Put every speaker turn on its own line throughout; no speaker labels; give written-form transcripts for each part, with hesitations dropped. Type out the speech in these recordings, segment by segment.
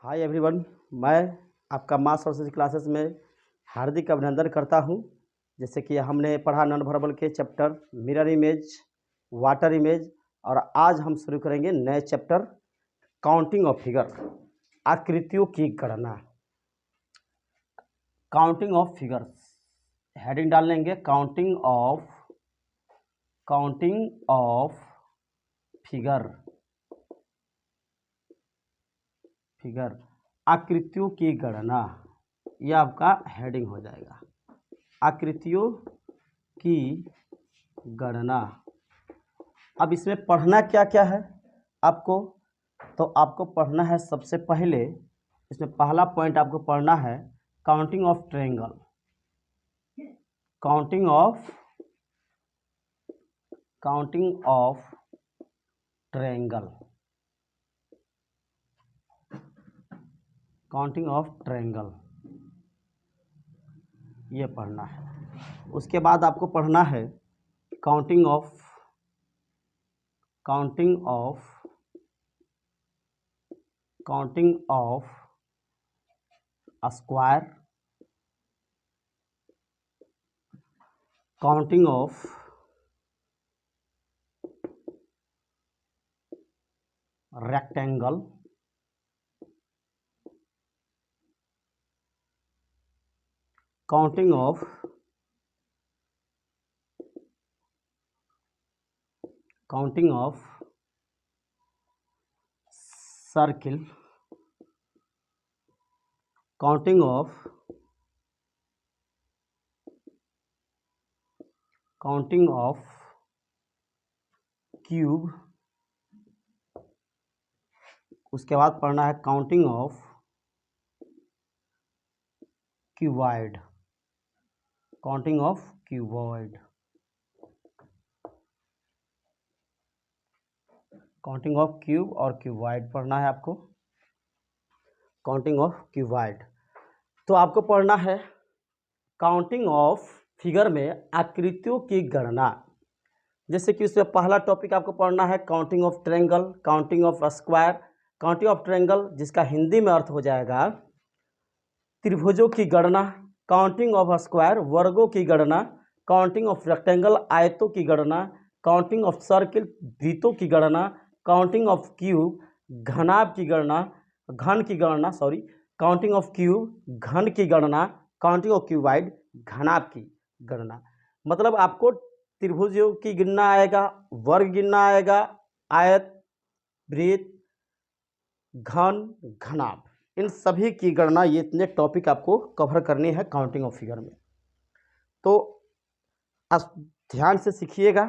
Hi everyone, मैं आपका मास Saraswati classes में हार्दिक अभिनंदन करता हूं। जैसे कि हमने पढ़ा नॉन वर्बल के chapter mirror image, water image, और आज हम शुरू करेंगे नए चैप्टर काउंटिंग ऑफ फिगर, आकृतियों की गणना। काउंटिंग ऑफ फिगर्स हेडिंग डाल लेंगे, काउंटिंग ऑफ फिगर, आकृतियों की गणना, यह आपका हेडिंग हो जाएगा। आकृतियों की गणना। अब इसमें पढ़ना क्या क्या है आपको, तो आपको पढ़ना है सबसे पहले, इसमें पहला पॉइंट आपको पढ़ना है counting of triangle. Counting of triangle, counting of triangle, ये पढ़ना है। उसके बाद आपको पढ़ना है counting of square, counting of rectangle, counting of circle, counting of cube. उसके बाद पढ़ना है counting of cuboid, counting of cuboid, counting of cube और क्यूबॉइड पढ़ना है आपको। Counting of cuboid. तो आपको पढ़ना है काउंटिंग ऑफ फिगर में आकृतियों की गणना। जैसे कि उसमें पहला टॉपिक आपको पढ़ना है counting of triangle, counting of square. Counting of triangle जिसका हिंदी में अर्थ हो जाएगा त्रिभुजों की गणना, काउंटिंग ऑफ स्क्वायर वर्गों की गणना, काउंटिंग ऑफ रेक्टेंगल आयतों की गणना, काउंटिंग ऑफ सर्किल वृत्तों की गणना, काउंटिंग ऑफ क्यूब घनाभ की गणना, काउंटिंग ऑफ क्यूब घन की गणना, काउंटिंग ऑफ क्यूबॉइड घनाभ की गणना। मतलब आपको त्रिभुजों की गिनना आएगा, वर्ग गिनना आएगा, आयत, वृत्त, घन, घनाभ, इन सभी की गणना, ये इतने टॉपिक आपको कवर करनी है काउंटिंग ऑफ फिगर में। तो ध्यान से सीखिएगा,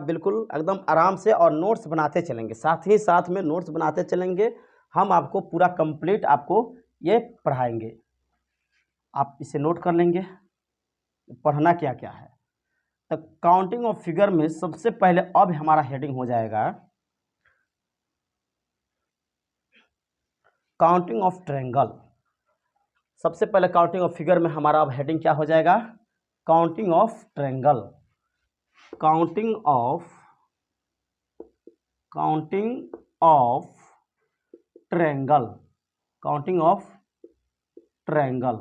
बिल्कुल एकदम आराम से, और नोट्स बनाते चलेंगे, साथ ही साथ में नोट्स बनाते चलेंगे। हम आपको पूरा कंप्लीट आपको ये पढ़ाएंगे, आप इसे नोट कर लेंगे पढ़ना क्या क्या है। तो काउंटिंग ऑफ फिगर में सबसे पहले अब हमारा हेडिंग हो जाएगा काउंटिंग ऑफ ट्रायंगल। सबसे पहले काउंटिंग ऑफ फिगर में हमारा अब हेडिंग क्या हो जाएगा, counting of triangle, counting of triangle, counting of triangle,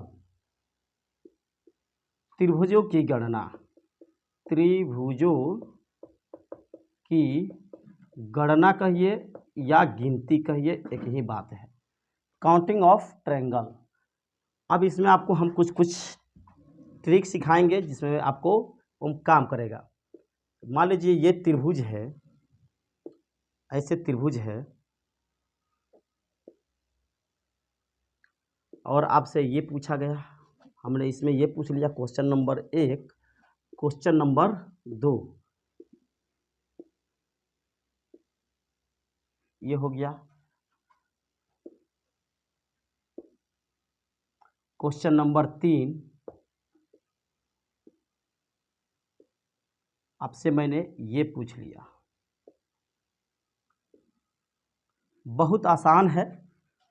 त्रिभुजों की गणना, त्रिभुजों की गणना कहिए या गिनती कहिए, एक ही बात है। Counting of triangle. अब इसमें आपको हम कुछ ट्रिक सिखाएंगे जिसमें आपको काम करेगा। मान लीजिए ये त्रिभुज है, ऐसे त्रिभुज है, और आपसे ये पूछा गया, हमने इसमें ये पूछ लिया क्वेश्चन नंबर 1, क्वेश्चन नंबर 2, ये हो गया क्वेश्चन नंबर 3, आपसे मैंने ये पूछ लिया। बहुत आसान है,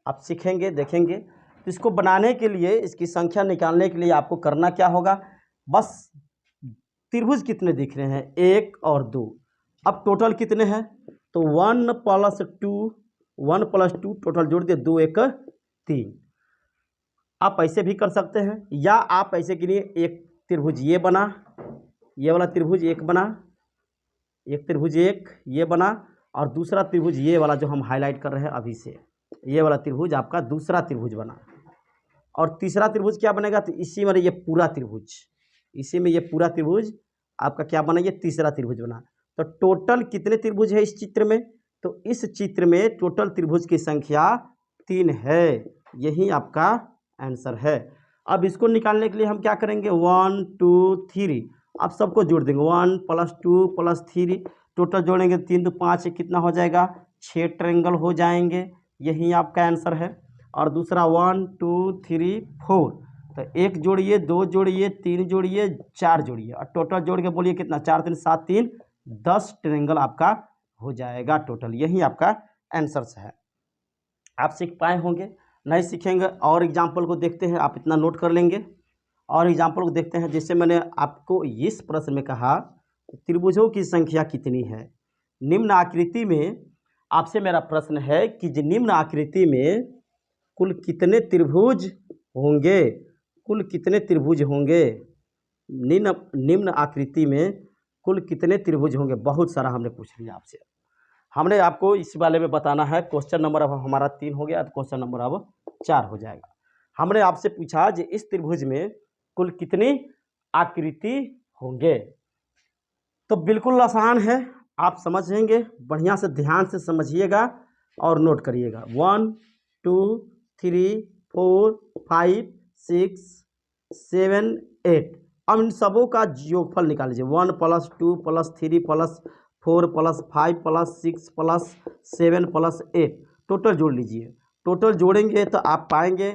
आप सीखेंगे देखेंगे। तो इसको बनाने के लिए, इसकी संख्या निकालने के लिए आपको करना क्या होगा, बस त्रिभुज कितने दिख रहे हैं, 1 और 2, अब टोटल कितने हैं, तो 1 + 2 1 + 2 टोटल जोड़ दिए 2 1 3। आप ऐसे भी कर सकते हैं, या आप ऐसे के लिए एक त्रिभुज ये बना, ये वाला त्रिभुज एक बना, एक त्रिभुज एक ये बना, और दूसरा त्रिभुज ये वाला जो हम हाईलाइट कर रहे हैं अभी से, ये वाला त्रिभुज आपका दूसरा त्रिभुज बना। और तीसरा त्रिभुज क्या बनेगा, तो इसी में ये पूरा त्रिभुज, इसी में ये पूरा त्रिभुज आपका क्या बना, ये तीसरा त्रिभुज बना। तो टोटल कितने त्रिभुज है इस चित्र में, तो इस चित्र में टोटल त्रिभुज की संख्या 3 है। यही आपका आंसर है। अब इसको निकालने के लिए हम क्या करेंगे, 1 2 3 आप सबको जोड़ देंगे, 1 + 2 + 3 टोटल जोड़ेंगे 3 तो 5 कितना हो जाएगा, 6 ट्रायंगल हो जाएंगे। यही आपका आंसर है। और दूसरा 1 2 3 4, तो 1 जोड़िए, 2 जोड़िए, 3 जोड़िए, 4 जोड़िए, और टोटल जोड़ के बोलिए कितना, 4 3 7 3 10 ट्रायंगल आपका हो जाएगा टोटल। यही आपका आंसर है। आप सीख पाए होंगे, नहीं सीखेंगे और एग्जाम्पल को देखते हैं, आप इतना नोट कर लेंगे। और एग्जाम्पल को देखते हैं, जैसे मैंने आपको इस प्रश्न में कहा त्रिभुजों की संख्या कितनी है। निम्न आकृति में आपसे मेरा प्रश्न है कि निम्न आकृति में कुल कितने त्रिभुज होंगे, कुल कितने त्रिभुज होंगे, निम्न आकृति में कुल कितने त्रिभुज होंगे। बहुत सारा हमने पूछ लिया आपसे, हमने आपको इस वाले में बताना है। क्वेश्चन नंबर अब हमारा 3 हो गया, तो क्वेश्चन नंबर अब 4 हो जाएगा। हमने आपसे पूछा कि इस त्रिभुज में कुल कितनी आकृति होंगे। तो बिल्कुल आसान है, आप समझेंगे, बढ़िया से ध्यान से समझिएगा और नोट करिएगा। 1 2 3 4 5 6 7 8। अब इन सबों का योगफल निकाल लीजिए, 1 + 2 + 3 + 4 + 5 + 6 + 7 + 8 टोटल जोड़ लीजिए। टोटल जोड़ेंगे तो आप पाएंगे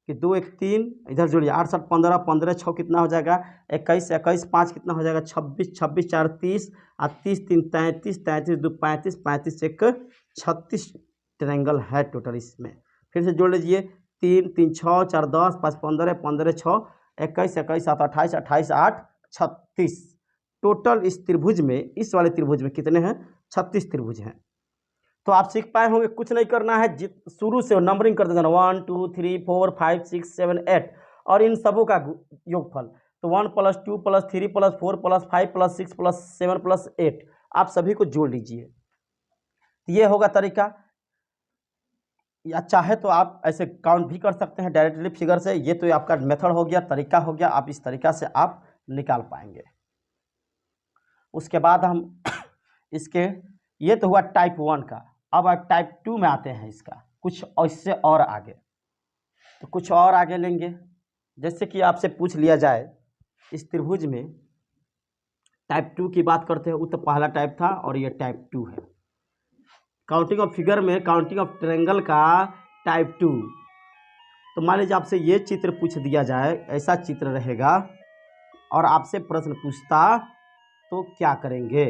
कि 2 1 3, इधर जोड़िए 8 7 15 15 6 कितना हो जाएगा 21 21 5 कितना हो जाएगा 26 26 4 30 और 30 3 33 33 2 35 35 1 36 ट्रायंगल है टोटल इसमें। फिर से जोड़ लीजिए, 3 3 6 4 10 5 15 15 6 21 21 7 28 28 8 36 टोटल इस त्रिभुज में, इस वाले त्रिभुज में कितने हैं, 36 त्रिभुज हैं। तो आप सीख पाए होंगे, कुछ नहीं करना है, शुरू से नंबरिंग करते जाना 1 2 3 4 5 6 7 8 और इन सबों का योगफल। तो 1 + 2 + 3 + 4 + 5 + 6 + 7 + 8 आप सभी को जोड़ लीजिए। ये होगा तरीका, या चाहे तो आप ऐसे काउंट भी कर सकते हैं डायरेक्टली फिगर से। ये तो आपका मेथड हो गया, तरीका हो गया, आप इस तरीका से आप निकाल पाएंगे। उसके बाद हम इसके, ये तो हुआ टाइप 1 का। अब आप टाइप 2 में आते हैं, इसका कुछ इससे और आगे, तो कुछ और आगे लेंगे। जैसे कि आपसे पूछ लिया जाए इस त्रिभुज में टाइप 2 की बात करते हैं, वो तो पहला टाइप था और ये टाइप 2 है। काउंटिंग ऑफ फिगर में काउंटिंग ऑफ ट्रायंगल का टाइप 2। तो मान लीजिए आपसे ये चित्र पूछ दिया जाए, ऐसा चित्र रहेगा और आपसे प्रश्न पूछता तो क्या करेंगे।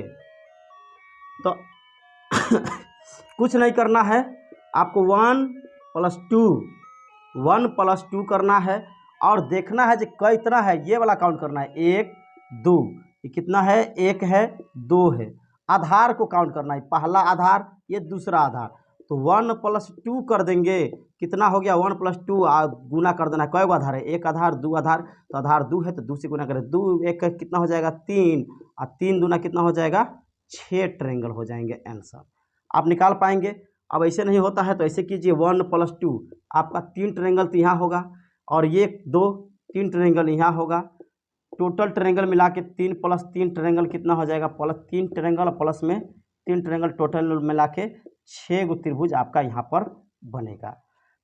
तो कुछ नहीं करना है, आपको 1 + 2 करना है और देखना है कि कितना है, ये वाला काउंट करना है 1 2, ये कितना है 1 है 2 है। आधार को काउंट करना है, पहला आधार ये दूसरा आधार, तो 1 + 2 कर देंगे, कितना हो गया 1 + 2 गुना कर देना है, कई आधार है, एक आधार 2 आधार, तो आधार 2 है तो 2 से गुना करें, 2 1 कितना हो जाएगा 3 और 3 दूना कितना हो जाएगा 6 ट्रायंगल हो जाएंगे आंसर। आप निकाल पाएंगे। अब ऐसे नहीं होता है तो ऐसे कीजिए, 1 + 2 आपका 3 ट्रायंगल तो यहाँ होगा और ये 2 3 ट्रायंगल यहाँ होगा, टोटल ट्रायंगल मिला के 3 + 3 ट्रायंगल कितना हो जाएगा, +3 ट्रायंगल प्लस में 3 ट्रायंगल टोटल मिला के 6 गो त्रिभुज आपका यहाँ पर बनेगा।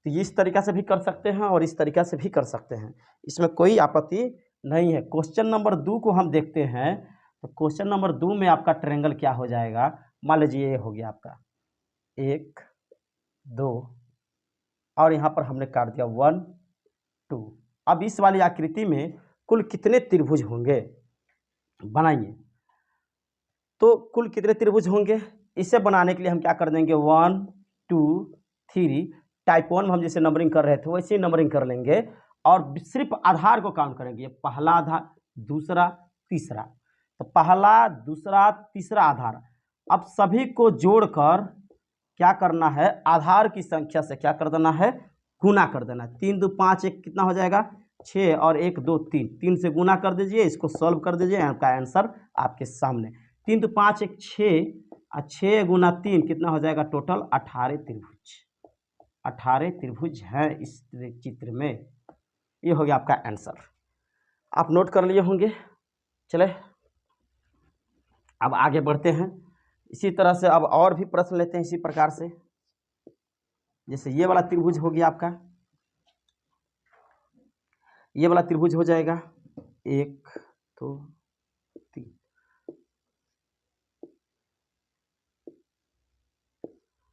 तो इस तरीका से भी कर सकते हैं और इस तरीका से भी कर सकते हैं, इसमें कोई आपत्ति नहीं है। क्वेश्चन नंबर 2 को हम देखते हैं, तो क्वेश्चन नंबर 2 में आपका ट्रायंगल क्या हो जाएगा, मान लीजिए ये हो गया आपका 1 2 और यहाँ पर हमने काट दिया 1 2। अब इस वाली आकृति में कुल कितने त्रिभुज होंगे बनाइए। तो कुल कितने त्रिभुज होंगे, इसे बनाने के लिए हम क्या कर देंगे 1 2 3। टाइप 1 में हम जैसे नंबरिंग कर रहे थे वैसे ही नंबरिंग कर लेंगे और सिर्फ आधार को काउंट करेंगे, पहला आधार दूसरा तीसरा, तो पहला दूसरा तीसरा आधार। अब सभी को जोड़कर क्या करना है, आधार की संख्या से क्या कर देना है, गुना कर देना। 3 2 5 1 कितना हो जाएगा 6 और 1 2 3, 3 से गुना कर दीजिए, इसको सॉल्व कर दीजिए, आपका आंसर आपके सामने। 3 2 5 1 6 और 6 गुना 3 कितना हो जाएगा टोटल 18 त्रिभुज। 18 त्रिभुज हैं इस चित्र में। ये हो गया आपका आंसर, आप नोट कर लिए होंगे। चले अब आगे बढ़ते हैं। इसी तरह से अब और भी प्रश्न लेते हैं इसी प्रकार से। जैसे ये वाला त्रिभुज हो गया आपका, ये वाला त्रिभुज हो जाएगा 1 2 3।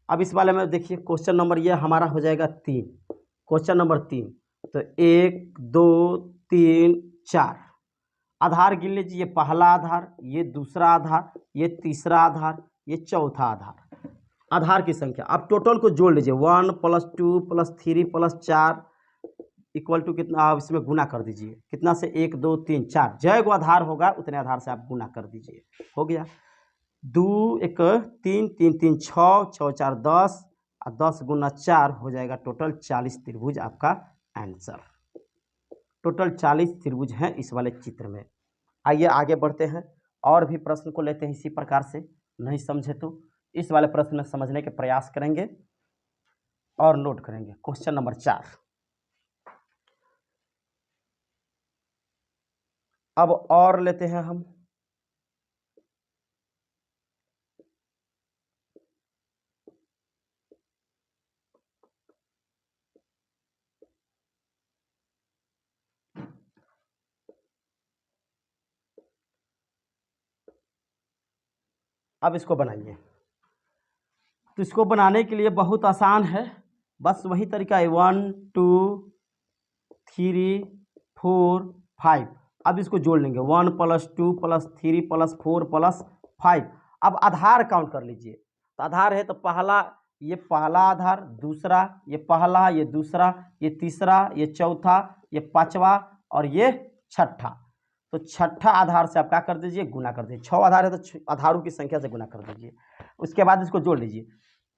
अब इस वाले में देखिए क्वेश्चन नंबर ये हमारा हो जाएगा 3, क्वेश्चन नंबर 3। तो 1 2 3 4 आधार गिन लीजिए, ये पहला आधार, ये दूसरा आधार, ये तीसरा आधार, ये चौथा आधार। आधार की संख्या आप टोटल को जोड़ लीजिए, 1 + 2 + 3 + 4 इक्वल टू कितना, आप इसमें गुना कर दीजिए, कितना से 1 2 3 4, जय को आधार होगा उतने आधार से आप गुना कर दीजिए, हो गया। 2 1 3 3 3 6 6 4 10 और 10 गुना 4 हो जाएगा टोटल 40 त्रिभुज आपका आंसर। टोटल 40 त्रिभुज हैं इस वाले चित्र में। आइए आगे बढ़ते हैं और भी प्रश्न को लेते हैं इसी प्रकार से। नहीं समझे तो इस वाले प्रश्न में समझने के प्रयास करेंगे और नोट करेंगे। Question number 4। अब और लेते हैं हम। अब इसको बनाइए। तो इसको बनाने के लिए बहुत आसान है, बस वही तरीका है, 1 2 3 4 5। अब इसको जोड़ लेंगे, 1 + 2 + 3 + 4 + 5। अब आधार काउंट कर लीजिए। तो आधार है तो पहला, ये पहला आधार, दूसरा, ये पहला, ये दूसरा, ये तीसरा, ये चौथा, ये पांचवा और ये छठा। तो छठा आधार से आप क्या कर दीजिए, गुना कर दीजिए। 6 आधार है तो आधारों की संख्या से गुना कर दीजिए। उसके बाद इसको जोड़ लीजिए,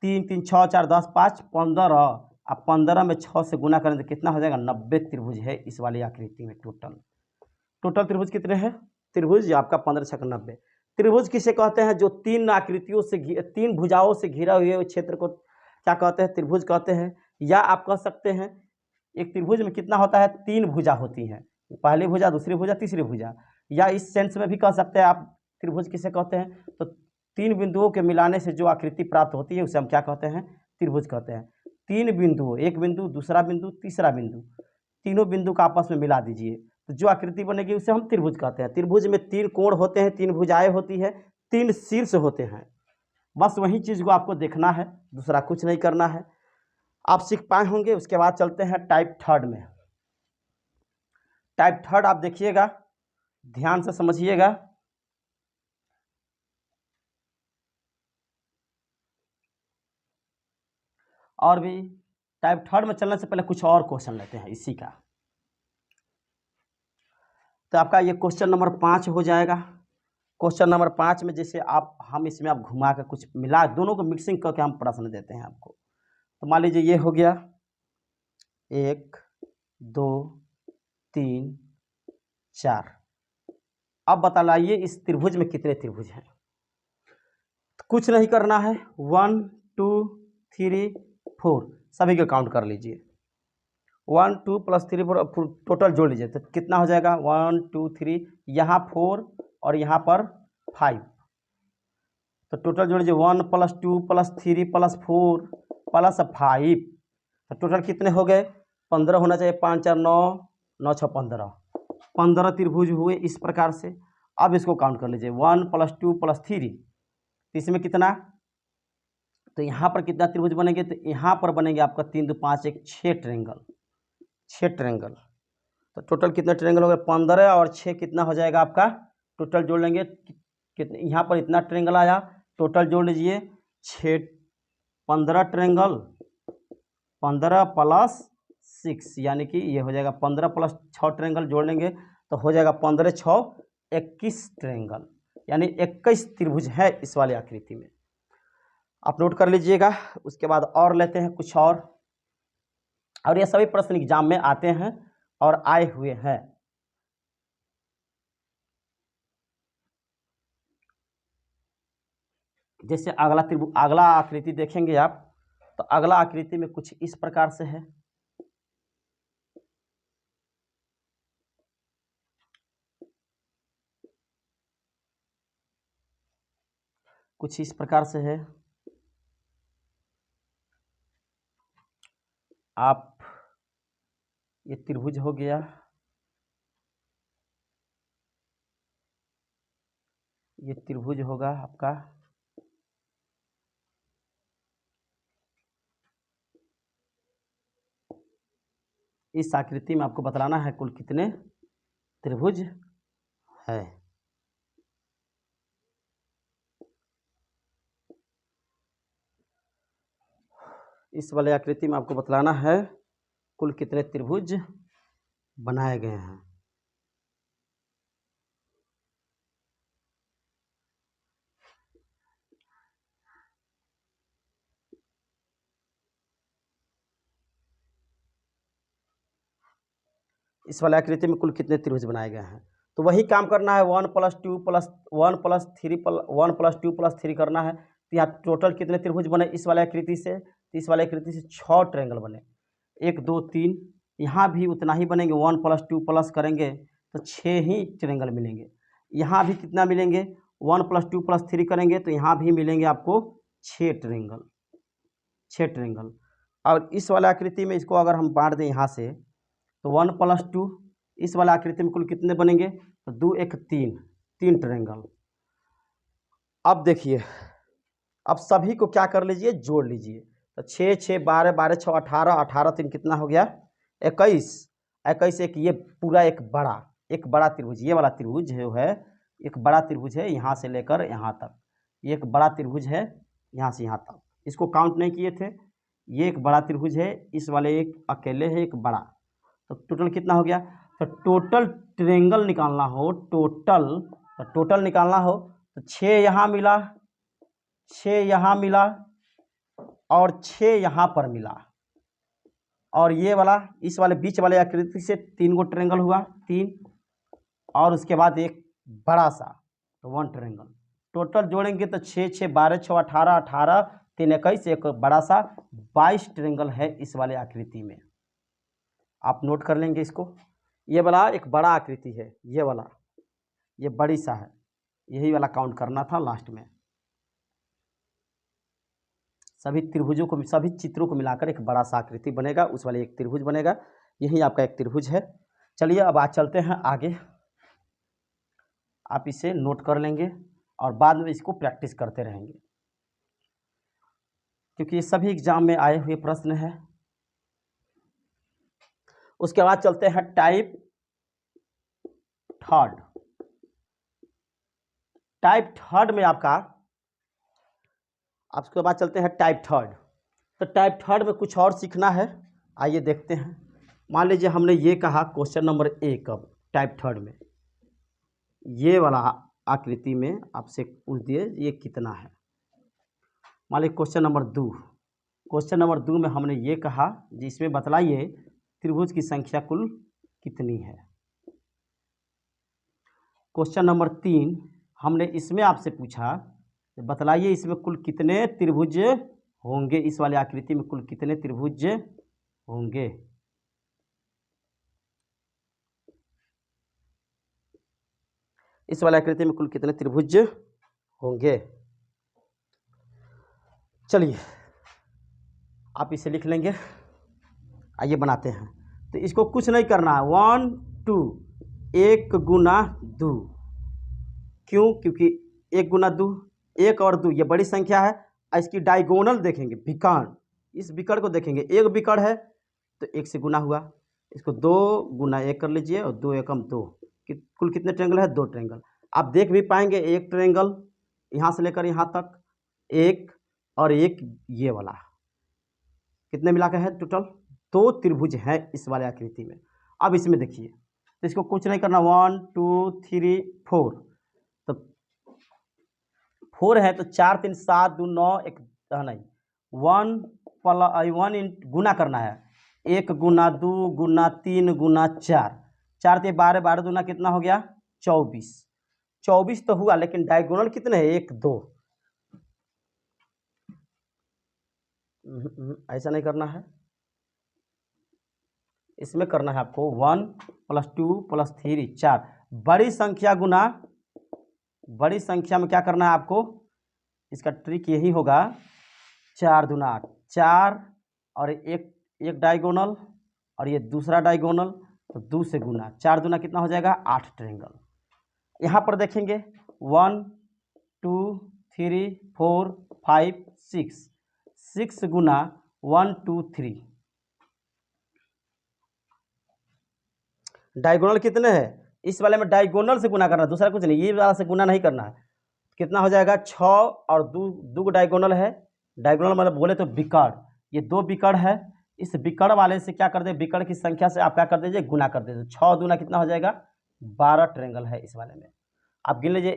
3 3 6 4 10 5 15। अब 15 में 6 से गुना करें तो कितना हो जाएगा, 90 त्रिभुज है इस वाली आकृति में। टोटल त्रिभुज कितने हैं, त्रिभुज आपका 15 6 90। त्रिभुज किसे कहते हैं, जो 3 आकृतियों से 3 भुजाओं से घिरा हुए क्षेत्र को क्या कहते हैं, त्रिभुज कहते हैं। या आप कह सकते हैं एक त्रिभुज में कितना होता है, 3 भुजा होती हैं, पहली भुजा, दूसरी भुजा, तीसरी भुजा। या इस सेंस में भी कह सकते हैं आप त्रिभुज किसे कहते हैं, तो 3 बिंदुओं के मिलाने से जो आकृति प्राप्त होती है उसे हम क्या कहते हैं, त्रिभुज कहते हैं। 3 बिंदु, एक बिंदु, दूसरा बिंदु, तीसरा बिंदु, तीनों बिंदु का आपस में मिला दीजिए तो जो आकृति बनेगी उसे हम त्रिभुज कहते हैं। त्रिभुज में 3 कोण होते हैं, 3 भुजाएं होती है, 3 शीर्ष होते हैं। बस वही चीज़ को आपको देखना है, दूसरा कुछ नहीं करना है। आप सीख पाए होंगे। उसके बाद चलते हैं टाइप 3 में। टाइप 3 आप देखिएगा, ध्यान से समझिएगा। और भी टाइप 3 में चलने से पहले कुछ और क्वेश्चन लेते हैं इसी का। तो आपका ये क्वेश्चन नंबर 5 हो जाएगा। क्वेश्चन नंबर 5 में जैसे हम इसमें आप घुमा के कुछ मिला, दोनों को मिक्सिंग करके हम प्रश्न देते हैं आपको। तो मान लीजिए ये हो गया 1 2 3 4। अब बता लाइए इस त्रिभुज में कितने त्रिभुज हैं। तो कुछ नहीं करना है, 1 2 3 4 सभी को काउंट कर लीजिए। 1 2 + 3 4 टोटल जोड़ लीजिए तो कितना हो जाएगा, 1 2 3, यहाँ 4 और यहाँ पर 5। तो टोटल जोड़ लीजिए, 1 + 2 + 3 + 4 + 5। तो टोटल कितने हो गए, 15 होना चाहिए। 5 4 9 9 6 15, 15 त्रिभुज हुए इस प्रकार से। अब इसको काउंट कर लीजिए, 1 + 2 + 3, तो इसमें कितना, तो यहाँ पर कितना त्रिभुज बनेंगे, तो यहाँ पर बनेंगे आपका 3 2 5 1 6 ट्रायंगल, 6 ट्रायंगल। तो टोटल कितने ट्रायंगल हो गए, 15 और 6 कितना हो जाएगा आपका, टोटल जोड़ लेंगे कितने, यहाँ पर इतना ट्रायंगल आया, टोटल जोड़ लीजिए 6 15 ट्रायंगल, 15 + 6 यानी कि ये हो जाएगा 15 + 6 ट्रायंगल जोड़ लेंगे तो हो जाएगा 15 6 21 ट्रायंगल, यानी 21 त्रिभुज है इस वाली आकृति में। आप नोट कर लीजिएगा। उसके बाद और लेते हैं कुछ और ये सभी प्रश्न एग्जाम में आते हैं और आए हुए हैं। जैसे अगला आकृति देखेंगे आप, तो अगला आकृति में कुछ इस प्रकार से है। कुछ इस प्रकार से है। आप ये त्रिभुज हो गया, ये त्रिभुज होगा आपका। इस आकृति में आपको बतलाना है कुल कितने त्रिभुज है। इस वाले आकृति में आपको बतलाना है कुल कितने त्रिभुज बनाए गए हैं। इस वाले आकृति में कुल कितने त्रिभुज बनाए गए हैं, तो वही काम करना है। 1 + 2 + 1 + 3 1 + 2 + 3 करना है। तो यहाँ टोटल कितने त्रिभुज बने इस वाले आकृति से? तो इस वाले आकृति से 6 ट्रायंगल बने, 1 2 3। यहाँ भी उतना ही बनेंगे, 1 + 2 प्लस करेंगे तो 6 ही ट्रायंगल मिलेंगे। यहाँ भी कितना मिलेंगे? 1 + 2 + 3 करेंगे तो यहाँ भी मिलेंगे आपको 6 ट्रायंगल, 6 ट्रायंगल। और इस वाला आकृति में इसको अगर हम बांट दें यहाँ से, तो 1 + 2 इस वाला आकृति में कुल कितने बनेंगे? तो 2 1 3, 3 ट्रायंगल। अब देखिए, अब सभी को क्या कर लीजिए, जोड़ लीजिए। तो 6 6 12 12 6 18, 18 3 कितना हो गया? 21। 21 एक ये पूरा एक बड़ा त्रिभुज, ये वाला त्रिभुज जो है एक बड़ा त्रिभुज है, यहाँ से लेकर यहाँ तक ये एक बड़ा त्रिभुज है, यहाँ से यहाँ तक। इसको काउंट नहीं किए थे। ये एक बड़ा त्रिभुज है, इस वाले एक अकेले है एक बड़ा। तो टोटल कितना हो गया? तो टोटल ट्रायंगल निकालना हो, टोटल निकालना हो तो 6 यहाँ मिला, 6 यहाँ मिला और 6 यहाँ पर मिला। और ये वाला इस वाले बीच वाले आकृति से 3 गो ट्रायंगल हुआ, 3, और उसके बाद एक बड़ा सा, तो 1 ट्रायंगल। टोटल जोड़ेंगे तो 6 6 12 6 18, 18 3 21, एक बड़ा सा 22 ट्रायंगल है इस वाले आकृति में। आप नोट कर लेंगे इसको। ये वाला एक बड़ा आकृति है, ये वाला ये बड़ी सा है, यही वाला काउंट करना था लास्ट में। सभी त्रिभुजों को, सभी चित्रों को मिलाकर एक बड़ा सा आकृति बनेगा, उस वाले एक त्रिभुज बनेगा। यही आपका एक त्रिभुज है। चलिए अब आज चलते हैं आगे। आप इसे नोट कर लेंगे और बाद में इसको प्रैक्टिस करते रहेंगे, क्योंकि ये सभी एग्जाम में आए हुए प्रश्न हैं। उसके बाद चलते हैं टाइप थर्ड। टाइप थर्ड में आपका, उसके बाद चलते हैं टाइप थर्ड। तो टाइप थर्ड में कुछ और सीखना है, आइए देखते हैं। मान लीजिए हमने ये कहा क्वेश्चन नंबर 1, अब टाइप थर्ड में ये वाला आकृति में आपसे पूछ दिए ये कितना है। मान लीजिए क्वेश्चन नंबर 2, क्वेश्चन नंबर 2 में हमने ये कहा जिसमें बतलाइए त्रिभुज की संख्या कुल कितनी है। क्वेश्चन नंबर 3 हमने इसमें आपसे पूछा बतलाइए इसमें कुल कितने त्रिभुज होंगे, इस वाले आकृति में कुल कितने त्रिभुज होंगे। इस वाले आकृति में कुल कितने त्रिभुज होंगे। चलिए आप इसे लिख लेंगे, आइए बनाते हैं। तो इसको कुछ नहीं करना है, 1 2 1 गुना 2। क्यों? क्योंकि 1 गुना 2, 1 और 2 ये बड़ी संख्या है। इसकी डायगोनल देखेंगे, विकर्ण, इस विकर्ण को देखेंगे, एक विकर्ण है तो 1 से गुना हुआ। इसको 2 गुना 1 कर लीजिए और 2 एकम 2, कुल कितने ट्रायंगल है? 2 ट्रायंगल। आप देख भी पाएंगे एक ट्रायंगल यहाँ से लेकर यहाँ तक, एक और एक ये वाला, कितने मिला के है? टोटल 2 त्रिभुज है इस वाले आकृति में। अब इसमें देखिए, तो इसको कुछ नहीं करना, 1 2 3 4, तो 4 है तो 4 3 7 2 9, एक नहीं, 1 गुना करना है, 1 गुना 2 गुना 3 गुना 4, 4 ते 12, 12 दूना कितना हो गया 24, 24 तो हुआ, लेकिन डायगोनल कितने हैं 1 2, ऐसा नहीं करना है, इसमें करना है आपको 1 + 2 + 3 4, बड़ी संख्या गुना बड़ी संख्या में क्या करना है आपको, इसका ट्रिक यही होगा, 4 दूना 8, 4 और एक डायगोनल और ये दूसरा डायगोनल, तो 2 से गुना, 4 दूना कितना हो जाएगा 8 ट्रायंगल। यहाँ पर देखेंगे 1 2 3 4 5 6, 6 गुना 1 2 3, डायगोनल कितने हैं, इस वाले में डायगोनल से गुना करना, दूसरा कुछ नहीं, ये वाला से गुना नहीं करना है। कितना हो जाएगा 6 और 2 डायगोनल है, डायगोनल मतलब बोले तो बिकड़, ये 2 बिकड़ है, इस बिकड़ वाले से क्या कर दे, बिकड़ की संख्या से आप क्या कर दीजिए गुना कर दीजिए, 6 दूना कितना हो जाएगा 12 ट्रायंगल है इस वाले में। आप गिन लीजिए,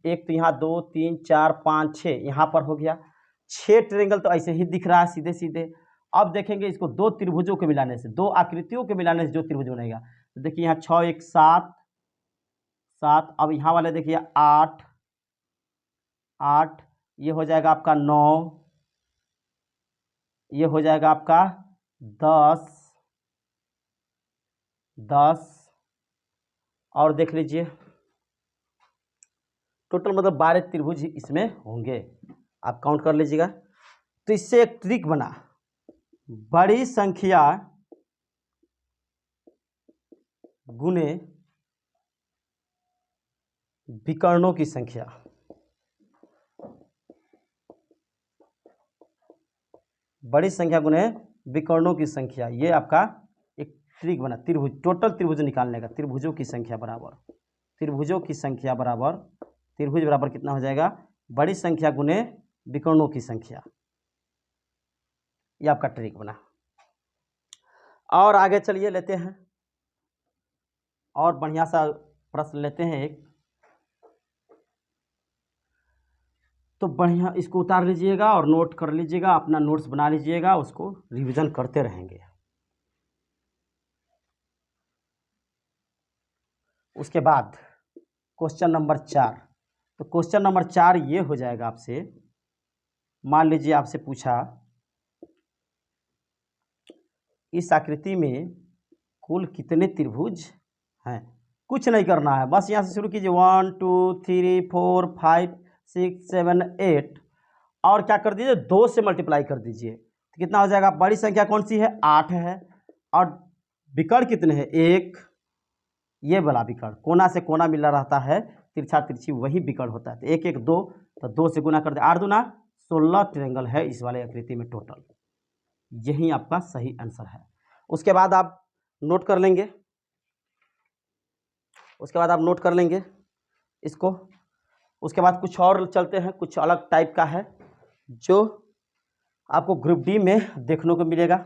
एक तो यहाँ 2 3 4 5 6 यहाँ पर हो गया, 6 ट्रायंगल तो ऐसे ही दिख रहा है सीधे सीधे। अब देखेंगे इसको 2 त्रिभुजों के मिलाने से, 2 आकृतियों के मिलाने से जो त्रिभुज बनेगा, तो देखिए यहाँ 6 1 7 7, अब यहाँ वाले देखिए 8 8, ये हो जाएगा आपका 9, ये हो जाएगा आपका 10 10, और देख लीजिए टोटल मतलब 12 त्रिभुज इसमें होंगे, आप काउंट कर लीजिएगा। तो इससे एक ट्रिक बना, बड़ी संख्या गुने विकर्णों की संख्या, बड़ी संख्या गुने विकर्णों की संख्या, ये आपका एक ट्रिक बना, त्रिभुज, टोटल त्रिभुज निकालने का, त्रिभुजों की संख्या बराबर, त्रिभुजों की संख्या बराबर, त्रिभुज बराबर कितना हो जाएगा, बड़ी संख्या गुने विकर्णों की संख्या, ये आपका ट्रिक बना। और आगे चलिए लेते हैं, और बढ़िया सा प्रश्न लेते हैं एक, तो बढ़िया इसको उतार लीजिएगा और नोट कर लीजिएगा, अपना नोट्स बना लीजिएगा, उसको रिवीजन करते रहेंगे। उसके बाद क्वेश्चन नंबर 4, तो क्वेश्चन नंबर 4 ये हो जाएगा आपसे, मान लीजिए आपसे पूछा इस आकृति में कुल कितने त्रिभुज हैं, कुछ नहीं करना है, बस यहाँ से शुरू कीजिए 1 2 3 4 5 6 7 8, और क्या कर दीजिए 2 से मल्टीप्लाई कर दीजिए, तो कितना हो जाएगा, बड़ी संख्या कौन सी है 8 है, और विकर्ण कितने हैं 1, ये वाला विकर्ण कोना से कोना मिला रहता है, तिरछा तिरछी वही विकर्ण होता है, तो 1 1 2, तो 2 से गुना कर दे, 8 दूना 16 ट्रायंगल है इस वाले आकृति में टोटल, यही आपका सही आंसर है। उसके बाद आप नोट कर लेंगे, उसके बाद आप नोट कर लेंगे इसको। उसके बाद कुछ और चलते हैं, कुछ अलग टाइप का है जो आपको ग्रुप डी में देखने को मिलेगा।